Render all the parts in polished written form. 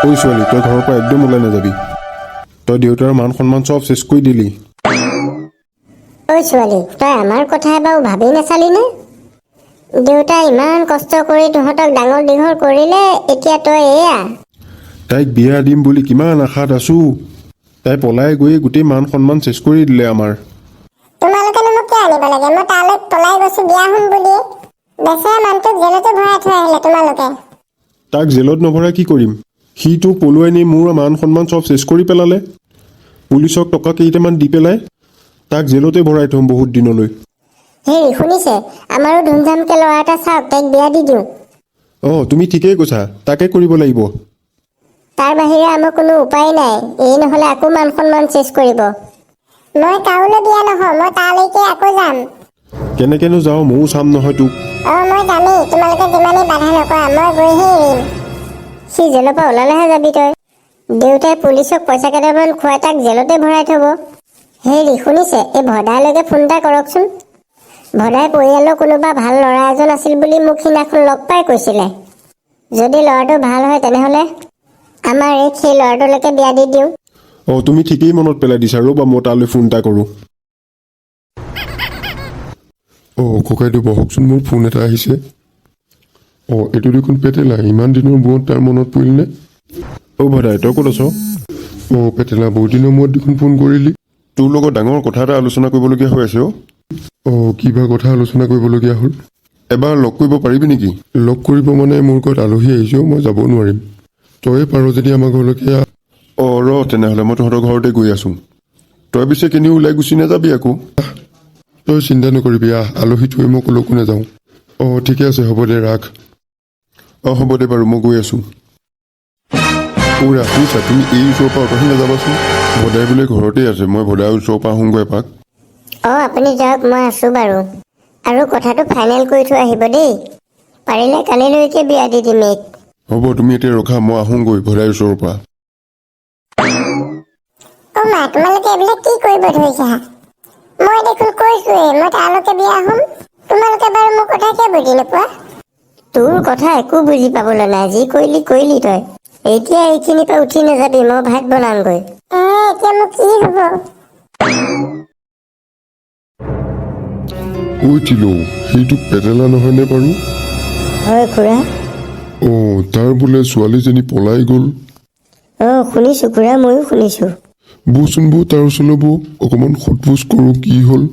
ঐ ছোৱালী, তই ঘৰৰ পৰা একদম ওলাই নাযাবি। তই দেউতাৰ মান সন্মান চব চেছ কৰি দিলি। ঐ ছোৱালী, তই আমাৰ কথা এবাৰো ভাবি নাচালি নে? দেউতাই ইমান কষ্ট কৰি তহঁতক ডাঙৰ দীঘল কৰিলে, এতিয়া তই এয়া। তাইক বিয়া দিম বুলি কিমান আশাত আছো। তাই পলাই গৈ গোটেই মান সন্মান চেছ কৰি দিলে আমাৰ। তোমালোকেনো মোক কিয় আনিব লাগে? মই তালৈ পলাই গৈছো বিয়া হ'ম বুলি। বেচেৰা মানুহটোক জেলতে ভৰাই থৈ আহিলে তোমালোকে। তাক জেলত নভৰাই কি কৰিম? সি তোক পলুৱাই নি মোৰ মান সন্মান চব চেছ কৰি পেলালে। পুলিচক টকা কেইটামান দি পেলাই তাক জেলতে ভৰাই থ'ম বহুত দিনলৈ। হেৰি শুনিছে, আমাৰো ধুমধামকে ল'ৰা এটা চাওক, তাইক বিয়া দি দিওঁ। তুমি ঠিকেই কৈছা, তাকে কৰিব লাগিব। তাৰ বাহিৰে আমাৰ কোনো উপায় নাই, এই নহ'লে আকৌ মান সন্মান চেছ কৰিব। মই কাৰোলৈ বিয়া নহওঁ, মই তালৈকে আকৌ যাম। কেনেকেনো যাওঁ ময়ো চাম নহয় তোক। মই যামেই, তোমালোকে যিমানেই বাধা নকৰা, মই গৈহে এৰিম। সি জেলৰ পৰা ওলালেহে যাবি তই। দেউতাই পুলিচক পইচা কেইটামান খুৱাই তাক জেলতে ভৰাই থ'ব। হেৰি শুনিছে, এই ভদাইলৈকে ফোন এটা কৰকচোন। ভদাই পৰিয়ালৰ কোনোবা ভাল ল'ৰা এজন আছিল বুলি মোক সিদিনাখন লগ পাই কৈছিলে। যদি ল'ৰাটো ভাল হয় তেনেহ'লে আমাৰ সেই ল'ৰাটোলৈকে বিয়া দি দিওঁ। তুমি ঠিকেই মনত পেলাই দিছা, ৰ'বা মই তালৈ ফোন এটা কৰোঁ। ককাইদেউ বহকচোন, মোৰ ফোন এটা আহিছে। এইটো দেখোন পেটেলা, ইমান দিনৰ মূৰত তাৰ মনত পৰিলনে? ভদাই তই ক'ত আছ? পেটেলা, বহুত দিনৰ মূৰত দেখোন ফোন কৰিলি। তোৰ লগত ডাঙৰ কথা এটা আলোচনা কৰিবলগীয়া হৈ আছে। কিবা কথা আলোচনা কৰিবলগীয়া হ'ল? এবাৰ লগ কৰিব পাৰিবি নেকি? লগ কৰিব মানে মোৰ ঘৰত আলহী আহিছেও, মই যাব নোৱাৰিম। তই পাৰ যদি আমাৰ ঘৰলৈকে ৰ তেনেহ'লে মই তহঁতৰ ঘৰতে গৈ আছো। তই পিছে কেনিও ওলাই গুচি নাযাবি আকৌ। তই চিন্তা নকৰিবি, আলহী থৈ মই ক'লৈকো নাযাওঁ। ঠিকে আছে, হ'ব দে, ৰাখ। হ'ব দে বাৰু, মই গৈ আছো। ৰাখিছা, তুমি এই ওচৰৰ পৰা অতহি নাযাবাচোন। ভদাই বোলে ঘৰতে আছে, মই ভদাইৰ ওচৰৰ পৰা আহোঁগৈ এপাক। আপুনি যাওক, মই আছোঁ বাৰু। আৰু কথাটো ফাইনেল কৰি থৈ আহিব দেই। পাৰিলে কালিলৈকে বিয়া দি দিম এইক। হ'ব, তুমি এতিয়া ৰখা, মই আহোঁগৈ ভদাইৰ ওচৰৰ পৰা। মা, তোমালোকে এইবিলাক কি কৰিব ধৰিছা? মই দেখোন কৈছোৱেই, মই তালৈকে বিয়া হ'ম। তোমালোকে বাৰু মোৰ কথা কিয় বুজি নোপোৱা? তোৰ কথা একো বুজি পাবলৈ নাই, যি কৰিলি কৰিলি তই। এতিয়া এইখিনিৰ পৰা উঠি নাযাবি, মই ভাত বনাওঁগৈ। এতিয়া মোৰ কি হ'ব? টিলৌ, সেইটো পেটেলা নহয়নে বাৰু? হয় খুৰা। তাৰ বোলে ছোৱালীজনী পলাই গ'ল। শুনিছোঁ খুৰা, ময়ো শুনিছোঁ। বৌচোন বৌ, তাৰ ওচৰলৈ বৌ, অকণমান সোধ-পোছ কৰোঁ কি হ'ল।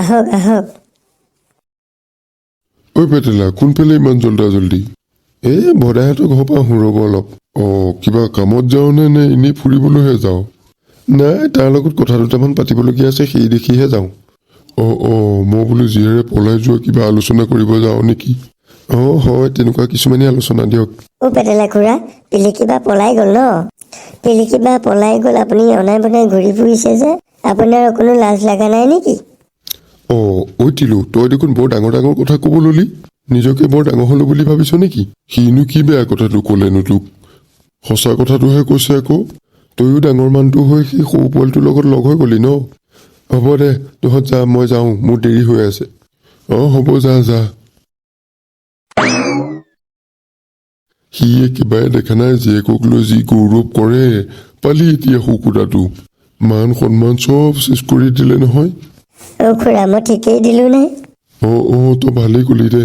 আহক আহক। পেটেলা, কোনফালে ইমান জল্দি? ভদাইহঁতৰ ঘৰৰ পৰা আহোঁ ৰ'ব অলপ। কিবা কামত যাওঁ নে এনেই ফুৰিবলৈহে যাওঁ? নাই, তাৰ লগত কথা দুটামান পাতিবলগীয়া আছে, সেই দেখিহে যাওঁ। মই বোলো জীয়েৰে পলাই যোৱা কিবা আলোচনা কৰিব যাওঁ নেকি? হয়, তেনেকুৱা কিছুমানেই আলোচনা দিয়ক। পেটেলা খুৰা, পিলিকি বা পলাই গ'ল ন? পিলিকি বা পলাই গ'ল, আপুনি অনাই বনাই ঘূৰি ফুৰিছে যে, আপোনাৰ কোনো লাজ লগা নাই নেকি? টিলু, তই দেখোন বৰ ডাঙৰ ডাঙৰ কথা ক'ব ললি। নিজকে বৰ ডাঙৰ হ'লো বুলি ভাবিছ নেকি? সিনো কি বেয়া কথাটো ক'লেনো তোক? সঁচা কথাটোহে কৈছে আকৌ। তয়ো ডাঙৰ মানুহটো হৈ সেই সৰু পোৱালিটোৰ লগত লগ হৈ গলি ন? হ'ব দে, তহঁত যা, মই যাওঁ, মোৰ দেৰি হৈ আছে। হ'ব, যা। সি একেবাৰে দেখা নাই জীয়েকক লৈ যি গৌৰৱ কৰে। পালি এতিয়া শুকুতাটো। মান সন্মান চব চেছ কৰি দিলে নহয়। খুৰা, মই ঠিকেই দিলো নে? তই ভালেই কলি দে।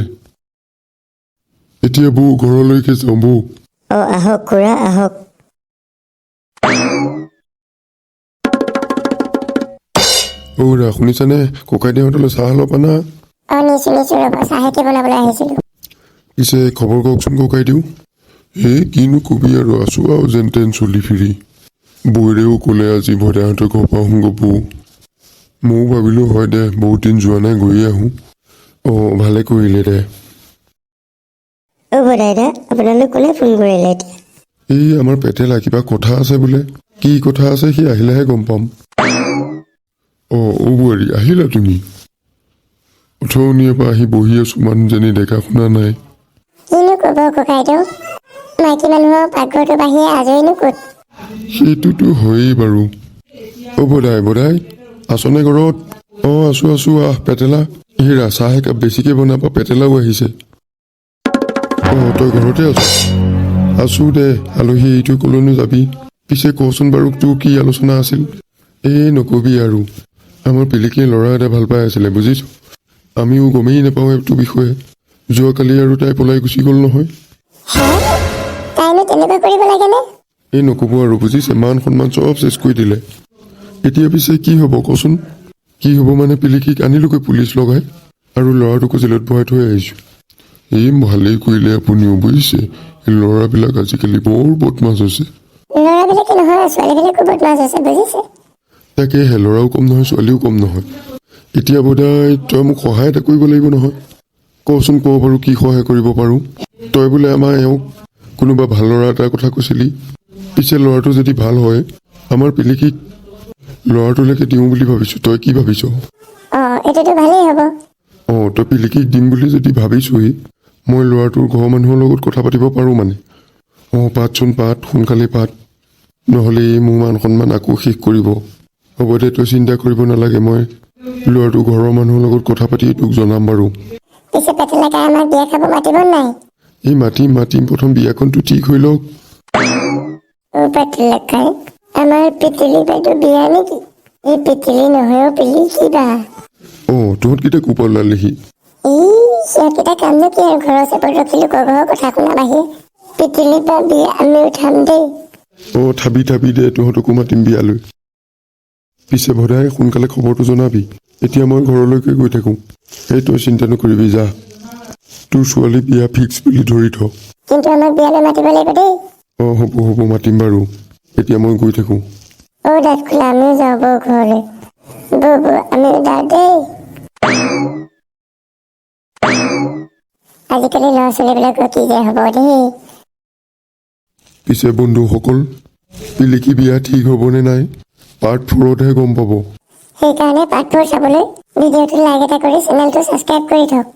এতিয়া বৌ, ঘৰলৈকে যাওঁ বৌ। আহক খুৰা, আহক। শুনিছানে? ককাইদেউহঁতলৈ চাহ অলপ আনা। নিছো ৰ'ব, চাহেকে বনাবলৈ আহিছিলো। পিছে খবৰ কওকচোন ককাইদেউ। কিনো কবি আৰু, আছো আৰু যেন তেন চলি ফিৰি। বৌৰেও ক'লে আজি ভদাইহঁতৰ ঘৰৰ পৰা আহোঁগৈ বৌ। ময়ো ভাবিলো হয় দে, বহুত দিন যোৱা নাই, গৈয়ে আহোঁ। ভালে কৰিলে দে। ভদাইদা, আপোনালৈ কোনে ফোন কৰিলে এতিয়া? আমাৰ পেটেলা, কিবা কথা আছে বোলে। কি কথা আছে সি আহিলেহে গম পাম। বোৱাৰী, আহিলা তুমি? অথনিৰে পৰা আহি বহি আছো, মানুহজনী দেখা শুনা নাই। কিনো ক'ব ককাইদেউ, মাইকী মানুহৰ পাকঘৰটো বাহিৰে আজৰিনো ক'ত? সেইটোতো হয়েই বাৰু। ভদাই আছনে ঘৰত? আছো, পেটেলা। হেৰা, চাহ একাপ বেছিকে বনাবা, পেটেলাও আহিছে। তই ঘৰতে আছ? আছো দে আলহী এৰি থৈ কলৈনো যাবি পিছে কচোন বাৰু তোৰ কি আলোচনা আছিল নকবি আৰু আমাৰ পিলিকিয়ে ল'ৰা এটা ভাল পাই আছিলে বুজিছ আমিও গমেই নাপাওঁ এইটো বিষয়ে যোৱাকালি আৰু তাই পলাই গুচি গ'ল নহয় তাইনো তেনেকুৱা কৰিব লাগেনে নক'ব আৰু বুজিছে মান সন্মান চব চেচ কৰি দিলে এতিয়া পিছে কি হ'ব কচোন কি হ'ব মানে পিলিকিক আনিলোগৈ পুলিচ লগাই আৰু ল'ৰাটোকো জেলত ভৰাই থৈ আহিছোঁ ভালেই কৰিলে আপুনিও বুজিছে এই ল'ৰাবিলাক আজিকালি বৰ বদমাছ হৈছে ল'ৰাবিলাকে নহয় ছোৱালীবিলাকো বদমাছ হৈছে বুজিছে তাকেহে ল'ৰাও কম নহয় ছোৱালীও কম নহয় এতিয়া বোধহয় তই মোক সহায় এটা কৰিব লাগিব নহয় কচোন ক বাৰু কি সহায় কৰিব পাৰোঁ তই বোলে আমাৰ এওঁক কোনোবা ভাল ল'ৰা এটাৰ কথা কৈছিলি পিছে ল'ৰাটো যদি ভাল হয় আমাৰ পিলিকিক ল'ৰাটোলৈকে দিওঁ বুলি ভাবিছোঁ তই কি ভাবিছ এইটোতো ভালেই হ'ব তই পিলিকিক দিম বুলি যদি ভাবিছোহি মই ল'ৰাটোৰ ঘৰৰ মানুহৰ লগত কথা পাতিব পাৰোঁ মানে পাতচোন পাত সোনকালে পাত নহ'লে মোৰ মান সন্মান আকৌ শেষ কৰিব হ'ব দে তই চিন্তা কৰিব নালাগে মই ল'ৰাটোৰ ঘৰৰ মানুহৰ লগত কথা পাতি তোক জনাম বাৰু পিছে পেটেলাকাই আমাক বিয়া খাব মাতিব নাই মাতিম প্ৰথম বিয়াখনটো ঠিক হৈ লওক পেটেলাকাই আমাৰ পিতেলি বাইদেউ বিয়া নেকি এই পিতেলি নহয় পিলি কিবা তহঁতকেইটা কোপাল লালেহি সিহঁতকেইটা কামনো কি আৰু ঘৰৰ চেপত ৰখি লোকৰ ঘৰৰ কথা শুনা বাহিৰে পিতেলি বা বিয়া আমি উঠাম দেই থাবি দে তহঁতকো মাতিম বিয়ালৈ পিছে ভদাই সোনকালে খবৰটো জনাবি এতিয়া মই ঘৰলৈকে গৈ থাকোঁ তই চিন্তা নকৰিবি যা তোৰ ছোৱালী বিয়া ফিক্স বুলি ধৰি থ কিন্তু আমাক বিয়ালৈ মাতিব লাগিব দেই হ'ব মাতিম বাৰু এতিয়া মই গৈ থাকোঁ দাঁত খোলা আমিও যাওঁ বৌ ঘৰলৈ বৌ আমিও যাওঁ দেই আজিকালি ল'ৰা ছোৱালীবিলাকৰ কি যে হ'ব দেই পিছে বন্ধুসকল পিলিকি বিয়া ঠিক হ'বনে নাই পাৰ্ট 4তহে গম পাব সেইকাৰণে পাৰ্ট 4 চাবলৈ ভিডিঅ'টো লাইক এটা কৰি চেনেলটো ছাবস্ক্ৰাইব কৰি থওক